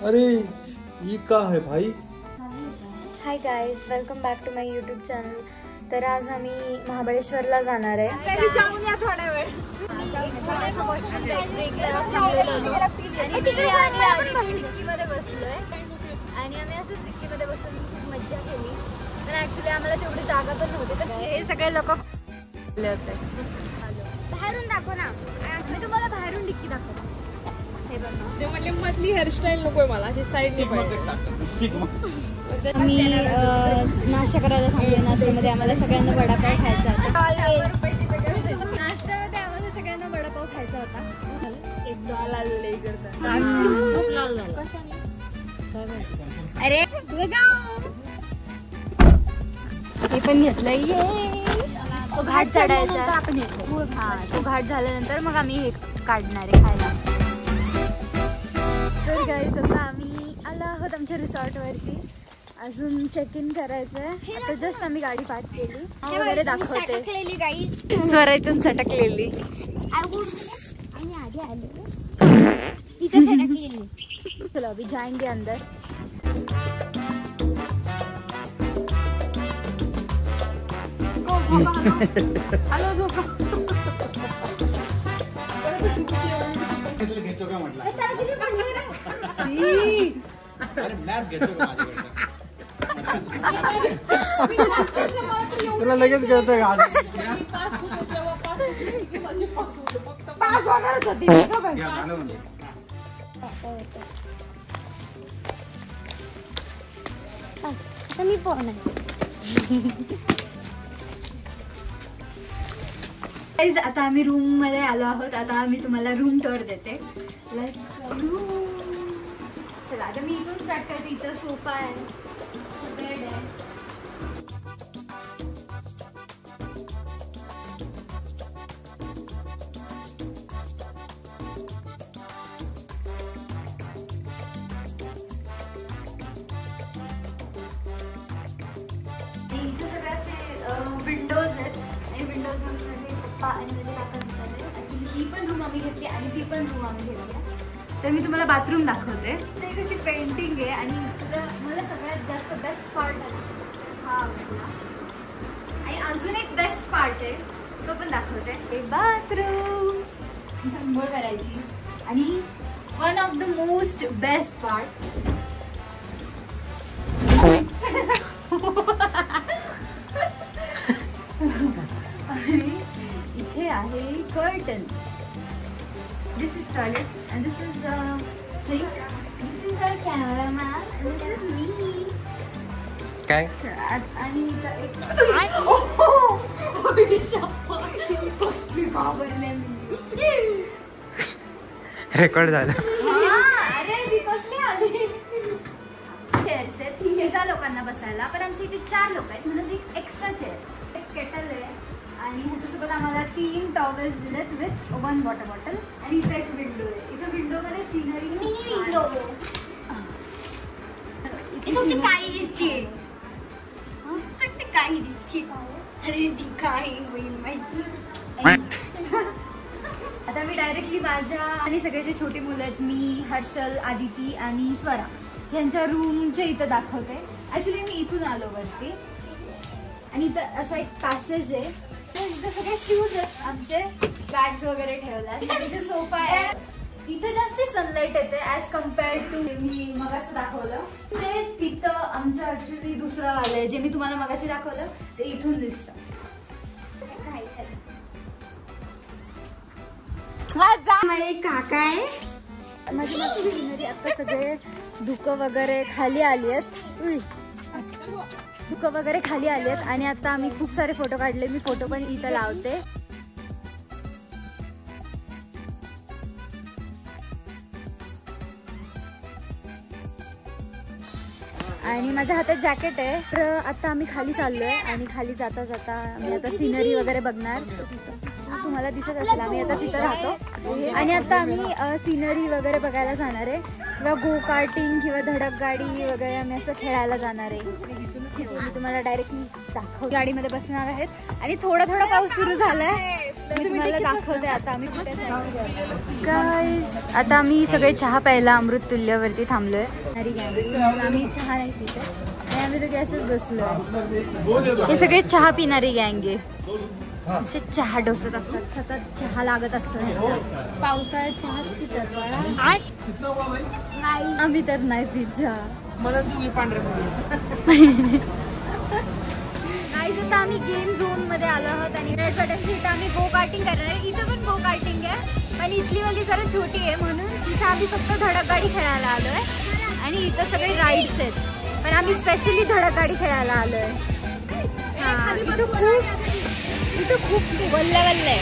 अरे ये क्या है भाई? Hi guys, welcome back to my YouTube channel. तर आज आम्ही महाबळेश्वरला जाणार आहे. तरी जाऊन या थोड्या वेळ. डिक्कीमध्ये बसलोय आणि आम्ही असंच डिक्कीमध्ये बसून खूप मज्जा केली. पण ऍक्च्युली आम्हाला तेवढी जागा पण नव्हती, तर हे सगळे लोक होते. बाहेरून दाखव ना, मी तुम्हाला बाहेरून डिक्की दाखवतो. हे बघा, ते म्हटले मधली हेअरस्टाईल नकोय मला, अशी साईड नाही पाहिजे. आम्ही नाश्ता करायला थांबलो. नाश्त्यामध्ये आम्हाला सगळ्यांना वडापाव खायचा होता. नाश्त्यामध्ये आम्हाला सगळ्यांना वडापाव खायचा होता. अरे हे पण घेतलंय. तो घाट चढायचा आपण. हा, तो घाट झाल्यानंतर मग आम्ही हे काढणार आहे खायला. तर गाईज, आता आम्ही आलो आहोत आमच्या रिसॉर्टवरती. अजून चेक इन करायचंय. आता जस्ट आम्ही गाडी पार्क केली वगैरे दाखवते. स्वरातून सटकलेली चलो अभी जाएंगे अंदर. घेतो का म्हटलं? तुला लगेच कळतंय का? मी पण आता आम्ही रूम मध्ये आलो आहोत. आता आम्ही तुम्हाला रूम टूर देते. चला आता मी इथून स्टार्ट करते. इथं सोफा आहे, बेड आहे. इथे सगळे असे विंडोज आहेत आणि विंडोज मध्ये माझे पप्पा आणि माझे काका दिसतात. ऍक्च्युली ही पण रूम आम्ही घेतली आणि ती पण रूम आम्ही घेतली. तर मी तुम्हाला बाथरूम दाखवते. ते कशी पेंटिंग आहे आणि मला सगळ्यात जास्त बेस्ट पार्ट आहे हा आवडला. आणि अजून एक बेस्ट पार्ट आहे तो पण दाखवते. हे बाथरूम, अंघोळ करायची. आणि one of the most best part इथे आहे curtains. This is toilet and this is sink. This is our cameraman and this is me. काय? आणि इथं एक रेकॉर्ड झालं. अरे ती कसली आली. चेअर्स आहेत एका लोकांना बसायला, पण आमच्या इथे 4 लोक आहेत म्हणून एक एक्स्ट्रा चेअर. एक केटल आहे आणि ह्याच्यासोबत आम्हाला 3 टॉवेल्स दिलेत विथ 1 वॉटर बॉटल. आणि इथे एक विंडो आहे. इथे विंडो मध्ये सीनरी काही दिसते. काही दिसते. अरे ती काय होईल माहिती. आता मी डायरेक्टली माझ्या आणि सगळे जे छोटी मुलं आहेत, मी, हर्षल, आदिती आणि स्वरा, यांच्या रूमच्या इथं दाखवते. ऍक्च्युली मी इथून आलो वरती आणि इथं असा एक पॅसेज आहे. इथं सगळे शूज आहेत आमचे, बॅग्स वगैरे ठेवल्यात. इथे सोफा आहे. इथे जास्त सनलाईट येते ऍज कम्पेअर्ड टू मी मगाशी दाखवलं ते. तिथं आमचं ऍक्च्युली दुसरं वालं आहे जे मी तुम्हाला मगाशी दाखवलं ते इथून दिसतं. एक काका आहे माझी. आता सगळे धुकं वगैरे खाली आली आहेत. धुकं वगैरे खाली आली आहेत आणि आता आम्ही खूप सारे फोटो काढले. मी फोटो पण इथं लावते. आणि माझ्या हातात जॅकेट आहे. तर आता आम्ही खाली चाललोय आणि खाली जाता जाता आम्ही आता सिनरी वगैरे बघणार. तुम्हाला दिसत असेल आम्ही आता तिथं राहतो आणि आता आम्ही सिनरी वगैरे बघायला जाणार आहे किंवा गो कार्टिंग किंवा धडक गाडी वगैरे आम्ही असं खेळायला जाणार आहे. मी तुम्हाला डायरेक्टली दाखव. गाडीमध्ये बसणार आहेत आणि थोडा थोडा पाऊस सुरू झालाय. मी तुम्हाला दाखवते आता आम्ही कुठे गाईस. आता आम्ही सगळे चहा प्यायला अमृत तुल्यवरती थांबलोय. आम्ही चहा नाही पित आणि आम्ही तर गॅसच बसलोय. हे सगळे चहा पिणारी गँग आहे. असे चहा डोसत असतात, सतत चहा लागत असतो. पावसाळ्यात चहाच पितात आम्ही तर नाही पित चहा. मला तुम्ही पांढरे आता आम्ही गेम झोन मध्ये आलो आहोत आणि रेड बटनची इथं आम्ही गो कार्टिंग करणार आहे. इथं पण गो कार्टिंग आहे पण इथली वाली जरा छोटी आहे म्हणून इथं आम्ही फक्त धडक गाडी खेळायला आलोय. आणि इथं सगळे राईड्स आहेत पण आम्ही स्पेशली धडक गाडी खेळायला आलोय. हा इथं खूप वल्ल आहे.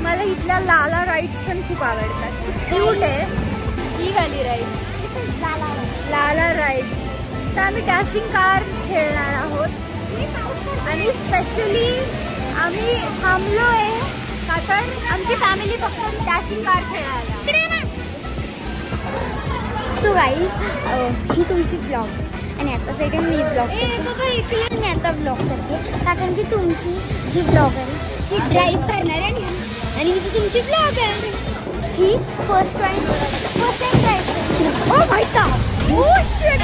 मला इथल्या लाला राईड्स पण खूप आवडतात. क्यूट आहे ही वाली राईड लाला राईड्स. तर आम्ही डॅशिंग कार खेळणार आहोत आणि स्पेशली आम्ही थांबलोय का तर आमची फॅमिली फक्त डॅशिंग कार खेळायला. सो गाईज ही तुमची ब्लॉग आणि आता सेकंड मी ब्लॉग करते. मी आता ब्लॉग करते कारण की तुमची जी ब्लॉग आहे ती ड्राईव्ह करणार आहे आणि ही तुमची ब्लॉग आहे. ही first time drive. Oh my god. Oh shit.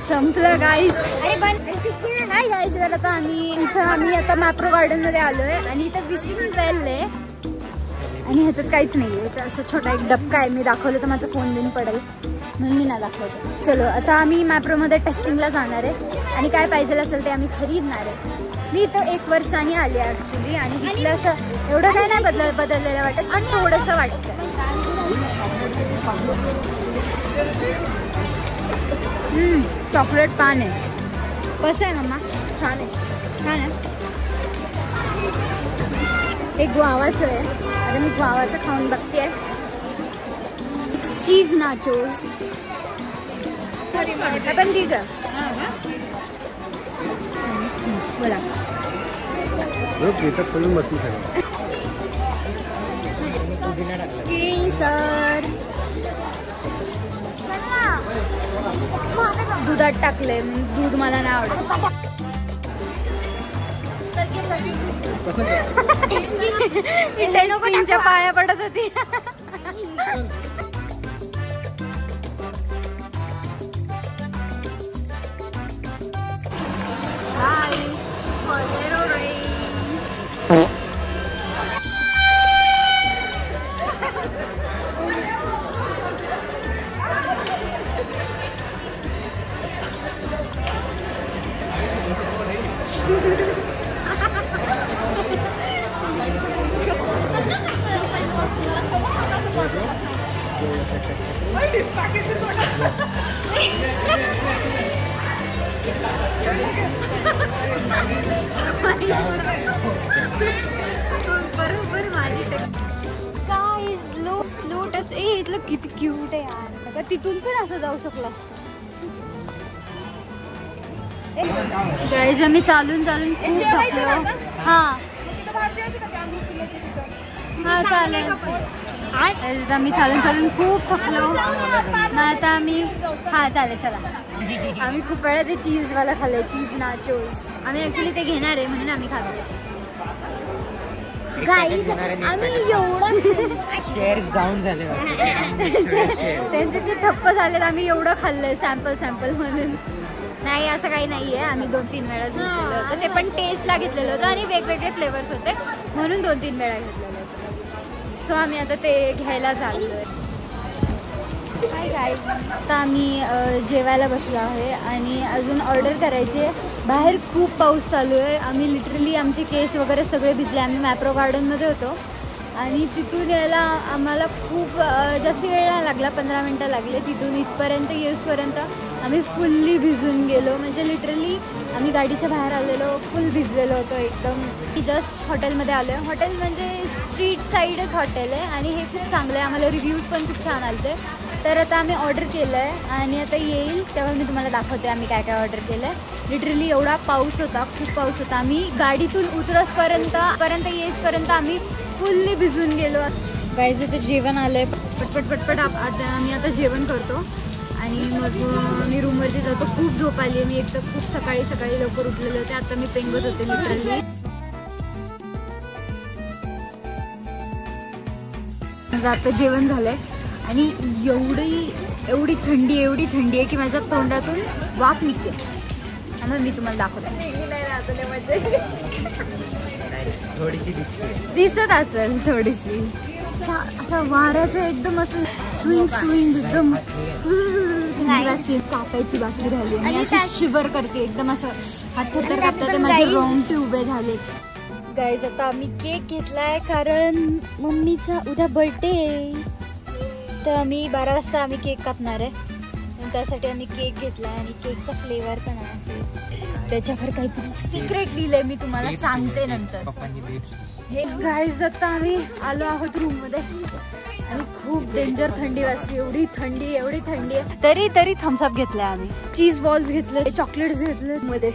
संपलं गाईज. Hi guys. तर आता आम्ही आता मॅप्रो गार्डन मध्ये आलोय आणि इथं विशिंग वेल आहे आणि ह्याच्यात काहीच नाहीये. तर असं छोटा एक डबका आहे. मी दाखवलं तर माझा फोन बिन पडेल म्हणून मी ना दाखवते. चलो आता आम्ही मॅप्रो मध्ये टेस्टिंगला जाणार आहे आणि काय पाहिजे असेल ते आम्ही खरीदणार आहे. मी इथं 1 वर्षाने आली आहे ऍक्च्युली आणि इथलं असं एवढं काही नाही बदललेलं वाटत पण थोडंसं वाटतं. चॉकलेट पान आहे. कसं आहे मम्मा? छान आहे. छान आहे. एक ग्वावाचं आहे. आता मी ग्वावाचं खाऊन बघते. चीज नाचोज पण ठीक आहे. बोला सर. दुधात टाकलंय. दूध मला नाही आवडत. टेस्टिंगच्या पाया पडत होती. बरोबर माझी काय लोटस. इथलं किती क्यूट आहे यार. तिथून पण असं जाऊ शकलं असतं. गाईज आम्ही चालून चालून खूप थकलो. हा हा चालेल. आम्ही चालून चालून खूप थकलो ना आता आम्ही हा चालेल चला. आम्ही खूप वेळा ते चीजवाला खाल्लंय, चीज नाचोस. आम्ही ऍक्च्युली ते घेणार आहे म्हणून आम्ही खातो. गाईज आम्ही एवढं शेअर्स डाऊन झाले. त्यांचे ते ठप्प झालेत. आम्ही एवढं खाल्लंय सॅम्पल म्हणून. नाही असं काही नाहीये. आम्ही 2-3 वेळा घेतलेलं होतं. ते पण टेस्टला घेतलेलं होतं आणि वेगवेगळे फ्लेवर्स होते म्हणून 2-3 वेळा घेतलेलं होतं. सो आम्ही आता ते घ्यायला चाललोय. हाय गाईज, आता आम्ही जेवायला बसलो आहे आणि अजून ऑर्डर करायची आहे. बाहेर खूप पाऊस चालू आहे. आम्ही लिटरली आमचे केस वगैरे सगळे भिजले. आम्ही मॅप्रो गार्डनमध्ये होतो आणि तिथून यायला आम्हाला खूप जास्त वेळ नाही लागला, 15 मिनटं लागले. तिथून इथपर्यंत येऊसपर्यंत आम्ही फुल्ली भिजून गेलो. म्हणजे लिटरली आम्ही गाडीच्या बाहेर आलेलो, फुल भिजलेलो होतो एकदम. जस्ट हॉटेलमध्ये आलो आहे. हॉटेल म्हणजे स्ट्रीट साईडच हॉटेल आहे आणि हे खूप चांगलं आहे. आम्हाला रिव्ह्यूज पण खूप छान आले. तर आता आम्ही ऑर्डर केलं आहे आणि आता येईल तेव्हा मी तुम्हाला दाखवते आम्ही काय काय ऑर्डर केलं आहे. लिटरली एवढा पाऊस होता, खूप पाऊस होता. आम्ही गाडीतून उतरसपर्यंत येईसपर्यंत आम्ही फुल्ली भिजून गेलो. गाईज इथे जेवण आलंय. पटपट आम्ही आता जेवण करतो आणि मग मी रूमवरती जातो. खूप झोप आली आहे. मी एक तर खूप सकाळी लवकर उठलेले होते. आता मी पेंगत होते लिटरली. आता जेवण झालंय आणि एवढी थंडी आहे की माझ्या तोंडातून वाफ निघते. आणि मी तुम्हाला दाखवते. थोडीशी दिसत असेल थोडीशी. अशा वाऱ्याचं एकदम असं स्विंग एकदम कापायची बाकी राहिली आणि अशी शिवर करते एकदम. असं हात थरथर कापतात. माझे रोंगटे उभे झालेत. गाईज आता आम्ही केक घेतलाय कारण मम्मीचा उद्या बर्थडे आहे. तर आम्ही 12 वाजता आम्ही केक कापणार आहे. त्यासाठी आम्ही केक घेतलाय आणि केकचा फ्लेवर पण आहे. त्याच्यावर काहीतरी सिक्रेट दिलंय, मी तुम्हाला सांगते नंतर. हे गाईज आता आम्ही आलो आहोत रूम मध्ये आणि खूप डेंजर थंडी वाजते. एवढी थंडी आहे. तरी थम्सअप घेतलाय आम्ही. चीज बॉल्स घेतले, चॉकलेट्स घेतले मध्ये.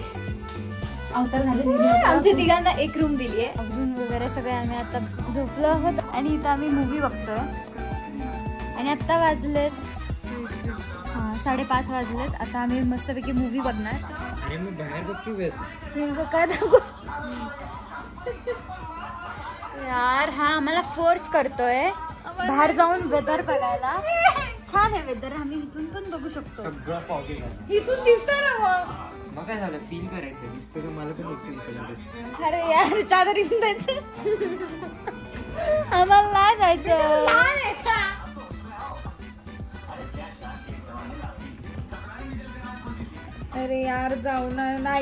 आमच्या तिघांना एक रूम दिली आहे. अजून वगैरे सगळे आम्ही आता झोपलो आहोत आणि इथं आम्ही मूवी बघतोय. आणि आता वाजलेत 5:30 वाजलेत. आता आम्ही मस्तपैकी मूवी बघणार. काय दाखवू यार. हा आम्हाला फोर्स करतोय बाहेर जाऊन वेदर बघायला. छान आहे वेदर. आम्ही इथून पण बघू शकतो. सगळं फॉगी इथून दिसतं ना मग काय झालं. फील करायचं दिसतं का. मला पण दिसतं. अरे यार चादर घेऊन जायचं. आम्हाला नाही जायचं. अरे यार जाऊ नाही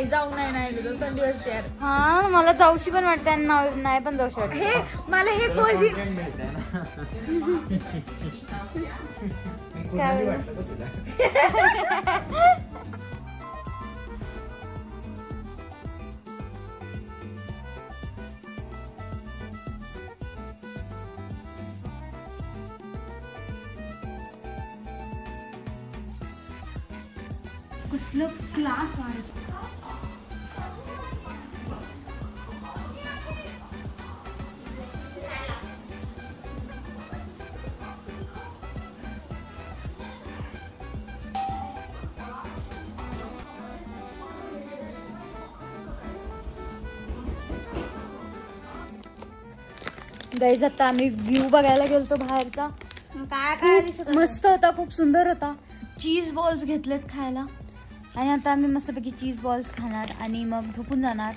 थंडी वाजते यार. हा मला जाऊशी पण वाटते आणि नाही पण जाऊशी वाटते. हे मला हे कोजी कसलं क्लास वाढ. गाईज आता आम्ही व्ह्यू बघायला गेलतो बाहेरचा. मस्त होता, खूप सुंदर होता. चीज बॉल्स घेतलेत खायला आणि आता आम्ही मस्तपैकी चीज बॉल्स खाणार आणि मग झोपून जाणार.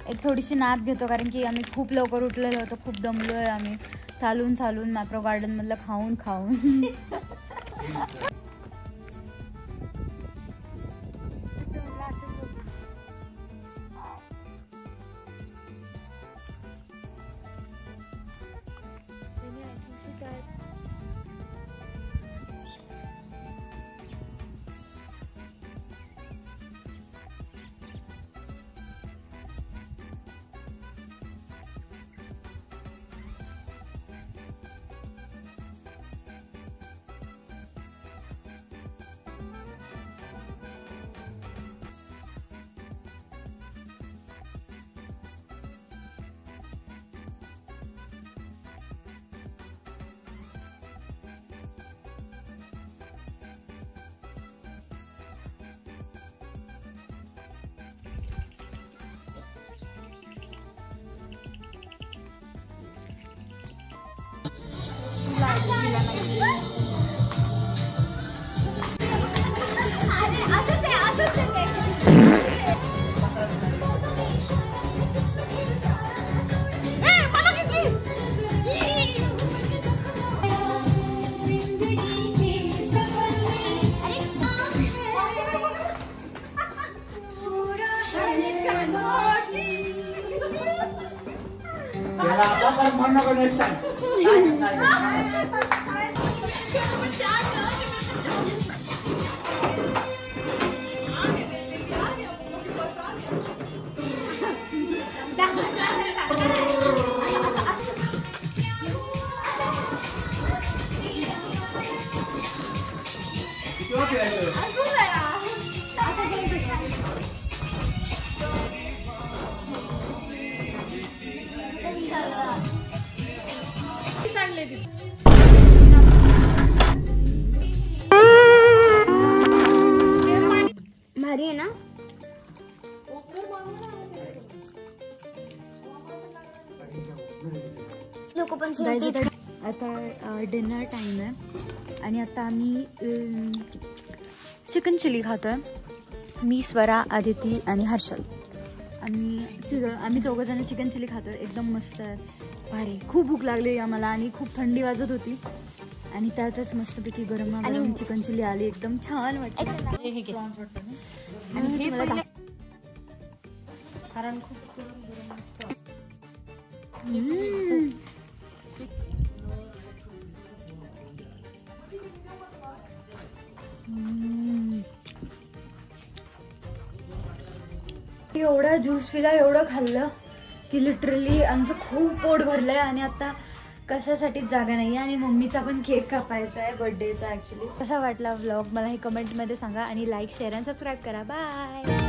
एक थोडीशी नॅप घेतो कारण की आम्ही खूप लवकर उठलेलो होतो. खूप दमलोय आम्ही चालून मॅप्रो गार्डन मधलं खाऊन. भारी आहे ना. लोक पण आता डिनर टाइम आहे आणि आता आम्ही चिकन चिली खातोय. मी, स्वरा, आदिती आणि हर्षल आम्ही चौघ जण चिकन चिली खातोय. एकदम मस्त आहे, भारी. खूप भूक लागली आम्हाला आणि खूप थंडी वाजत होती आणि त्यातच मस्तपैकी गरम चिकन चिली आली. एकदम छान वाटतं. आणि कारण खूप एवढा ज्यूस पिला, एवढं खाल्लं की लिटरली आमचं खूप पोट भरलंय आणि आता कशासाठीच जागा नाही. आणि मम्मीचा पण केक कापायचा आहे बर्थडेचा. ऍक्च्युली कसा वाटला व्लॉग मला हे कमेंटमध्ये सांगा आणि लाईक, शेअर आणि सबस्क्राईब करा. बाय.